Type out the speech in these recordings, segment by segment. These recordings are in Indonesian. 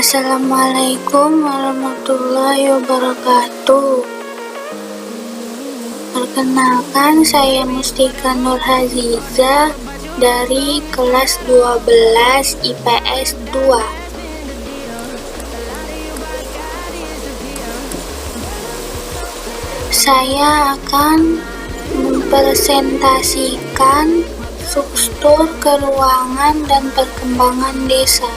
Assalamualaikum warahmatullahi wabarakatuh. Perkenalkan, saya Mustika Nurhaziza dari kelas 12 IPS 2. Saya akan mempresentasikan struktur keuangan dan perkembangan desa.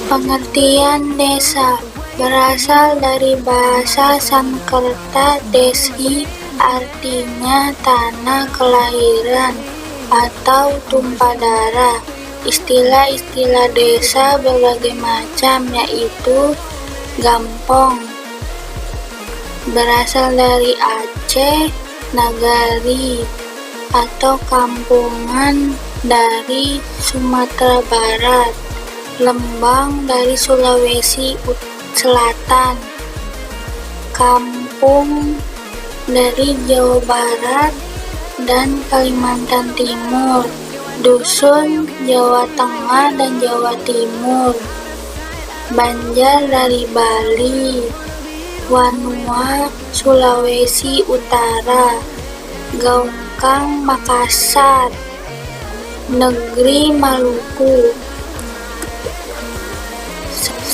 Pengertian desa berasal dari bahasa Sanskerta desi, artinya tanah kelahiran atau tumpah darah. Istilah-istilah desa berbagai macam, yaitu gampong berasal dari Aceh, nagari atau kampungan dari Sumatera Barat, lembang dari Sulawesi Selatan, kampung dari Jawa Barat dan Kalimantan Timur, dusun Jawa Tengah dan Jawa Timur, Banjar dari Bali, Wanua Sulawesi Utara, Gaungkang Makassar, Negeri Maluku.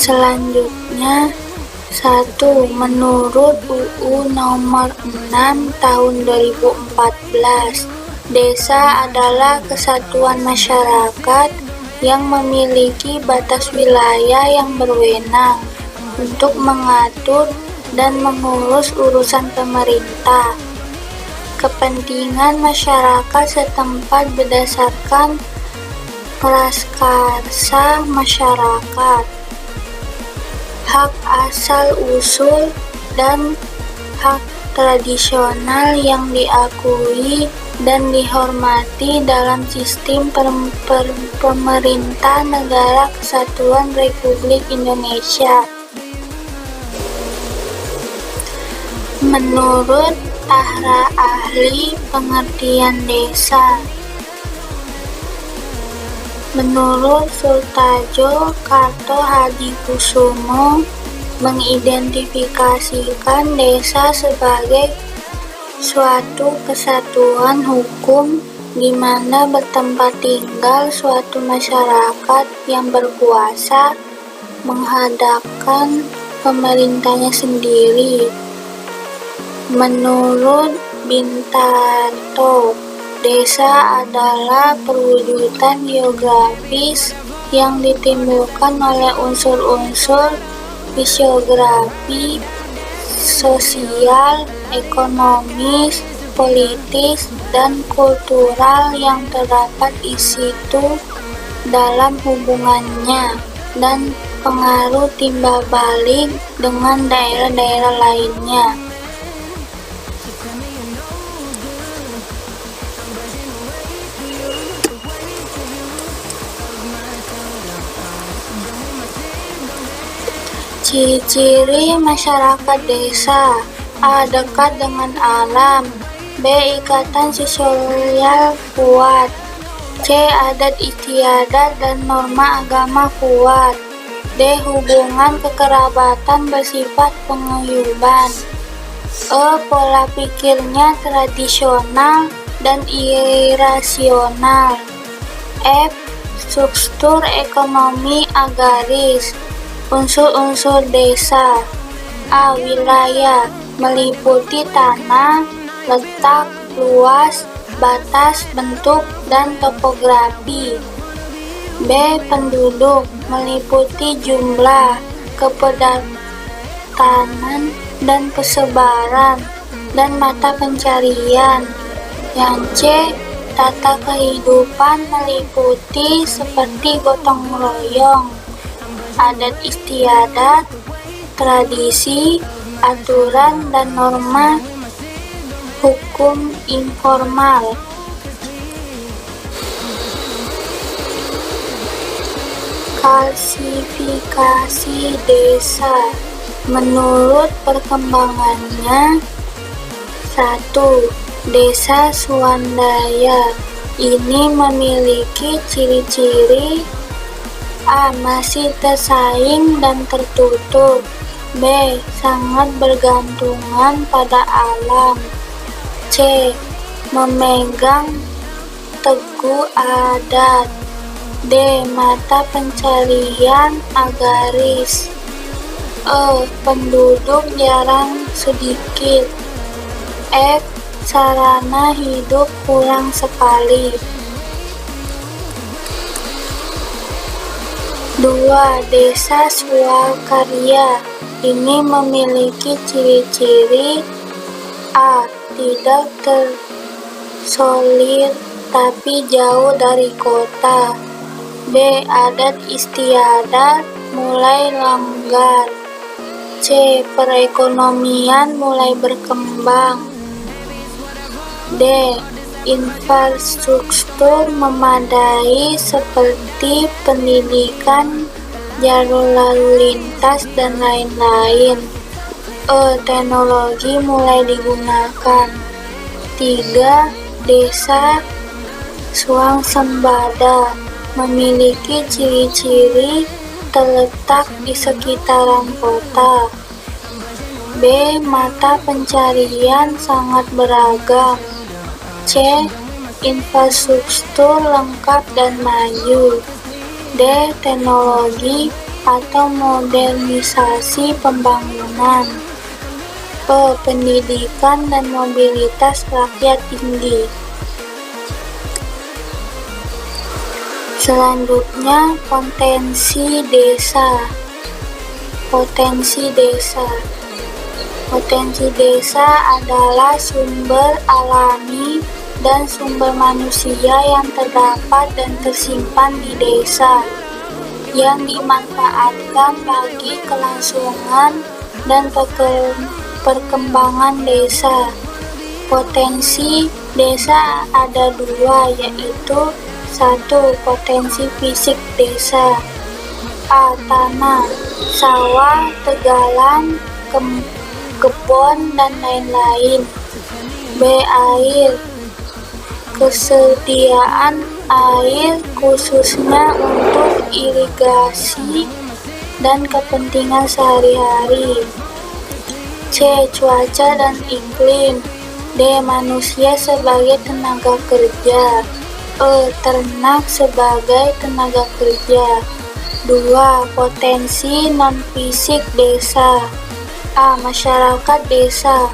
Selanjutnya, 1. Menurut UU Nomor 6 Tahun 2014, desa adalah kesatuan masyarakat yang memiliki batas wilayah yang berwenang untuk mengatur dan mengurus urusan pemerintah. Kepentingan masyarakat setempat berdasarkan prakarsa masyarakat, hak asal-usul dan hak tradisional yang diakui dan dihormati dalam sistem pemerintah Negara Kesatuan Republik Indonesia. Menurut para ahli pengertian desa, menurut Sultajo Karto Hadikusumo, mengidentifikasikan desa sebagai suatu kesatuan hukum di mana bertempat tinggal suatu masyarakat yang berkuasa menghadapkan pemerintahnya sendiri. Menurut Bintarto, desa adalah perwujudan geografis yang ditimbulkan oleh unsur-unsur fisiografi, sosial, ekonomis, politis, dan kultural yang terdapat di situ dalam hubungannya dan pengaruh timbal balik dengan daerah-daerah lainnya. Ciri-ciri masyarakat desa: A. Dekat dengan alam. B. Ikatan sosial kuat. C. Adat istiadat dan norma agama kuat. D. Hubungan kekerabatan bersifat pengayuban. E. Pola pikirnya tradisional dan irasional. F. Struktur ekonomi agraris. Unsur-unsur desa: A. Wilayah, meliputi tanah, letak, luas, batas, bentuk, dan topografi. B. Penduduk, meliputi jumlah, kepadatan, dan persebaran, dan mata pencarian. Yang C. Tata kehidupan, meliputi seperti gotong royong, adat istiadat, tradisi, aturan, dan norma hukum informal. Klasifikasi desa menurut perkembangannya. 1. Desa Suandaya ini memiliki ciri-ciri: A. Masih tersaing dan tertutup. B. Sangat bergantungan pada alam. C. Memegang teguh adat. D. Mata pencarian agraris. E. Penduduk jarang sedikit. F. Sarana hidup kurang sekali. 2. Desa swakarya ini memiliki ciri-ciri: A. Tidak terisolir tapi jauh dari kota. B. Adat istiadat mulai longgar. C. Perekonomian mulai berkembang. D. Infrastruktur memadai seperti pendidikan, jalur lalu lintas, dan lain-lain. E. Teknologi mulai digunakan. 3. Desa swasembada memiliki ciri-ciri: terletak di sekitaran kota. B. Mata pencarian sangat beragam. C. Infrastruktur lengkap dan maju. D. Teknologi atau modernisasi pembangunan. E. Pendidikan dan mobilitas rakyat tinggi. Selanjutnya, potensi desa. Potensi desa. Potensi desa adalah sumber alami dan sumber manusia yang terdapat dan tersimpan di desa, yang dimanfaatkan bagi kelangsungan dan perkembangan desa. Potensi desa ada dua, yaitu: 1. Potensi fisik desa. A. Tanah, sawah, tegalan, kebun, dan lain-lain. B. Air, kesediaan air khususnya untuk irigasi dan kepentingan sehari-hari. C. Cuaca dan iklim. D. Manusia sebagai tenaga kerja. E. Ternak sebagai tenaga kerja. 2. Potensi non-fisik desa. A. Masyarakat desa.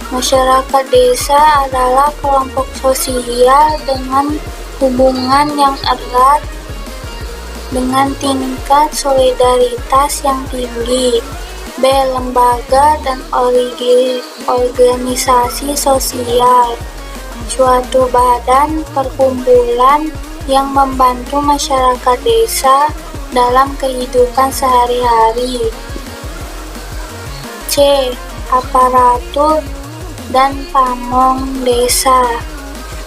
Masyarakat desa adalah kelompok sosial dengan hubungan yang erat dengan tingkat solidaritas yang tinggi. B. Lembaga dan organisasi sosial. Suatu badan perkumpulan yang membantu masyarakat desa dalam kehidupan sehari-hari. C. Aparatur dan pamong desa.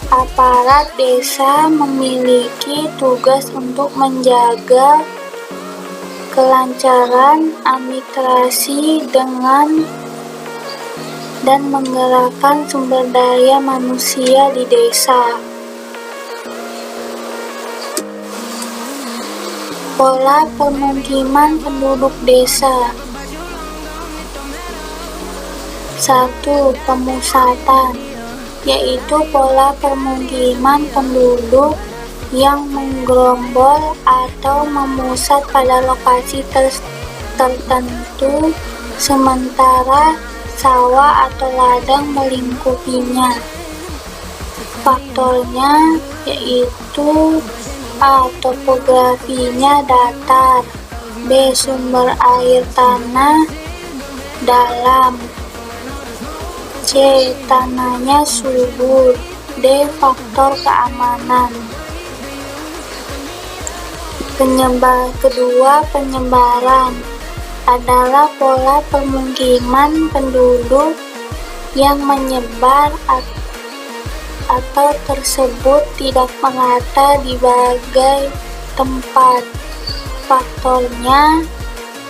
Aparat desa memiliki tugas untuk menjaga kelancaran administrasi dan menggerakkan sumber daya manusia di desa. Pola pemukiman penduduk desa. 1. Pemusatan, yaitu pola pemukiman penduduk yang menggerombol atau memusat pada lokasi tertentu, sementara sawah atau ladang melingkupinya. Faktornya yaitu: A. Topografinya datar. B. Sumber air tanah dalam. C. Tanahnya subur. D. Faktor keamanan. Kedua, penyebaran adalah pola pemukiman penduduk yang menyebar atau tersebut tidak merata di berbagai tempat. Faktornya: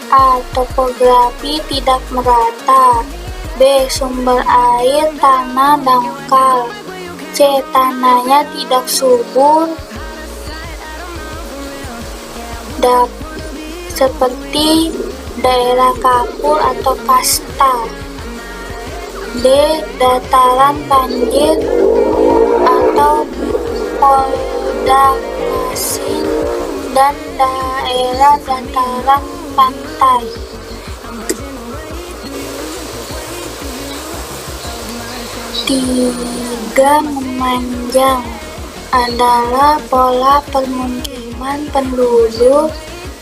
A. Topografi tidak merata. B. Sumber air tanah dangkal. C. Tanahnya tidak subur, seperti daerah kapur atau kasta. D. Dataran banjir atau poldacin dan daerah dataran pantai. Tiga. Memanjang adalah pola permukiman penduduk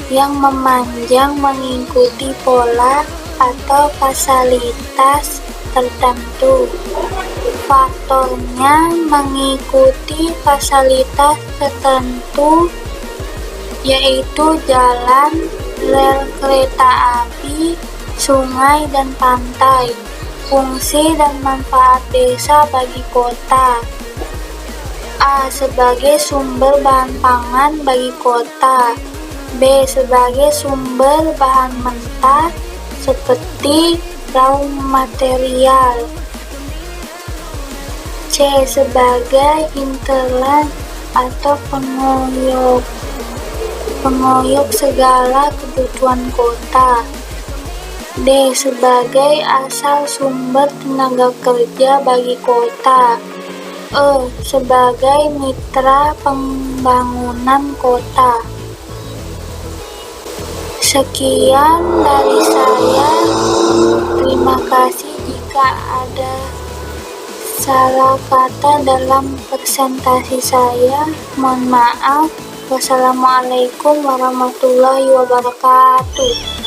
yang memanjang mengikuti pola atau fasilitas tertentu. Faktornya mengikuti fasilitas tertentu yaitu jalan, rel kereta api, sungai, dan pantai. Fungsi dan manfaat desa bagi kota. A. Sebagai sumber bahan pangan bagi kota. B. Sebagai sumber bahan mentah seperti raw material. C. Sebagai hinterland atau penguyup segala kebutuhan kota. D. Sebagai asal sumber tenaga kerja bagi kota. E. Sebagai mitra pembangunan kota. Sekian dari saya. Terima kasih jika ada salah kata dalam presentasi saya. Mohon maaf. Wassalamualaikum warahmatullahi wabarakatuh.